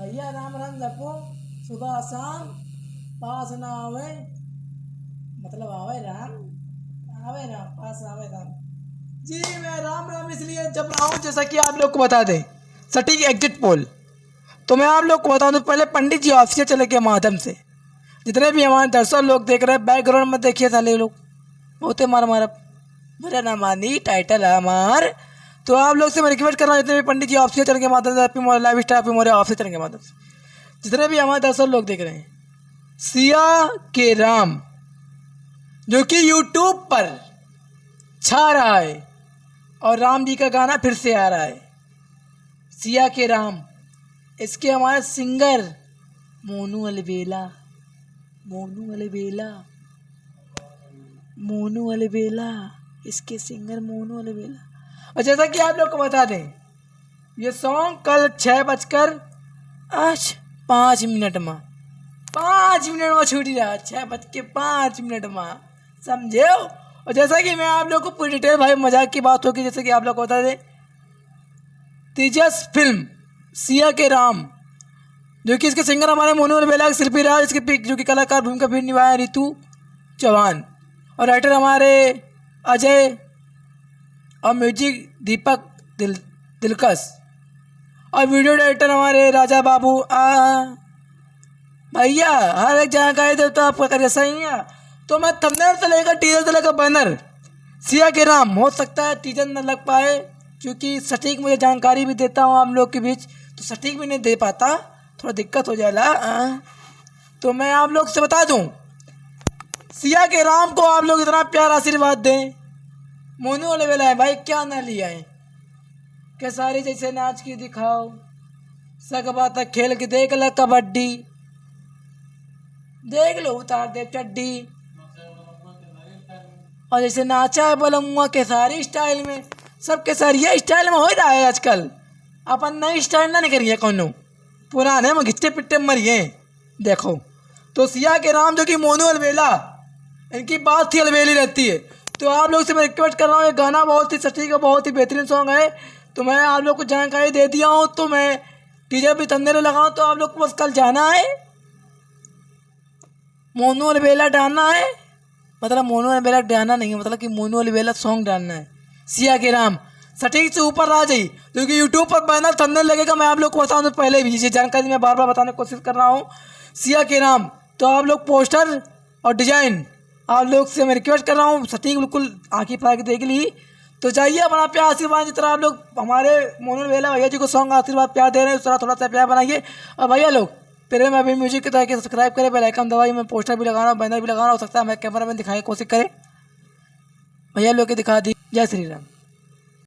भैया राम राम जपो, सुबह शाम पास ना आवे, मतलब आवे राम, आवे राम, पास आवे राम। जी मैं राम राम इसलिए जप रहा हूँ जैसा कि आप लोग को बता दें सटीक एग्जिट पोल। तो मैं आप लोग को बता दूं, पहले पंडित जी ऑफिशियल चले के माध्यम से जितने भी हमारे दर्शक लोग देख रहे हैं, बैकग्राउंड में देखिए साले लोग बहुते मार मार मेरा नाम आनी टाइटल है हमार। तो आप लोग से मैं रिक्वेस्ट कर रहा हूँ, जितने भी पंडित जी ऑफिशियल चैनल के माध्यम से, हैप्पी मोरे लाइव स्टाइल, हैप्पी मोरे ऑफिशियल चैनल के माध्यम से जितने भी हमारे दर्शक लोग देख रहे हैं, सिया के राम जो कि यूट्यूब पर छा रहा है और राम जी का गाना फिर से आ रहा है, सिया के राम। इसके हमारे सिंगर मोनू अलबेला, मोनू अलबेला, मोनू अलबेला, इसके सिंगर मोनू अलबेला। और जैसा कि आप लोग को बता दें, ये सॉन्ग कल 6:05 में 5 मिनट में छूट रहा, 6:05 में, समझे हो। और जैसा कि मैं आप लोग को पूरी डिटेल, भाई मजाक की बात होगी, जैसे कि आप लोग को बता दें, तेजस फिल्म सिया के राम जो कि इसके सिंगर हमारे मोनू अलबेला, शिल्पी राज, इसके जो कि कलाकार भूमिका भी निभाया रितु चौहान, और राइटर हमारे अजय, और म्यूजिक दीपक दिलकश, और वीडियो डायरेक्टर हमारे राजा बाबू। भैया हर एक जानकारी दे तो आपका करिए सही है। तो मैं थंबनेल से लेकर टीजर से लेकर बैनर सिया के राम, हो सकता है टीजर न लग पाए क्योंकि सटीक मुझे जानकारी भी देता हूँ आप लोग के बीच, तो सटीक भी नहीं दे पाता, थोड़ा दिक्कत हो जाएगा। तो मैं आप लोग से बता दूं, सिया के राम को आप लोग इतना प्यार आशीर्वाद दें। मोनू अलबेला है भाई, क्या ना लिया है, केसारी जैसे नाच की दिखाओ, सग बात खेल के देख लो, कबड्डी देख लो, उतार दे चड्डी, और जैसे नाचा है बोलूँगा केसारी स्टाइल में, सब केसरिया स्टाइल में हो रहा है आजकल। अपन नई स्टाइल ना नहीं करिए, कौनो पुराने में घिट्टे पिट्टे मरिए देखो। तो सिया के राम जो कि मोनू अलबेला, इनकी बात थी अलबेली रहती है। तो आप लोग से मैं रिक्वेस्ट कर रहा हूँ, ये गाना बहुत ही सटीक और बहुत ही बेहतरीन सॉन्ग है। तो मैं आप लोग को जानकारी दे दिया हूँ, तो मैं टीजर भी तंदे लगाऊँ, तो आप लोग को बस कल जाना है, मोनू अलबेला डालना है, मतलब मोनू अलबेला डालना नहीं है, मतलब कि मोनू अलबेला सॉन्ग डालना है, सिया के राम सटीक से ऊपर आ जाइए, क्योंकि यूट्यूब पर बैनर थंबनेल लगेगा। मैं आप लोग को बताऊँ तो पहले भी ये जानकारी मैं बार बार बताने की कोशिश कर रहा हूँ, सिया के राम। तो आप लोग पोस्टर और डिजाइन आप लोग से मैं रिक्वेस्ट कर रहा हूँ, सटीक बिल्कुल आँखी फाड़ के देख ली। तो जाइए अपना प्यार आशीर्वाद, जिस तरह आप लोग हमारे मोनू अलबेला भैया जी को सॉन्ग आशीर्वाद प्यार दे रहे हैं, उस तरह थोड़ा सा प्यार बनाइए। और भैया लोग फिर मैं अभी म्यूजिक के तरह के सब्सक्राइब करें, बेल आइकन दबाइए, मैं पोस्टर भी लगा रहा हूँ, बैनर भी लगा रहा हूँ, हो सकता है मैं कैमरा मैन दिखाने की कोशिश करें, भैया लोग के दिखा दी। जय श्री राम।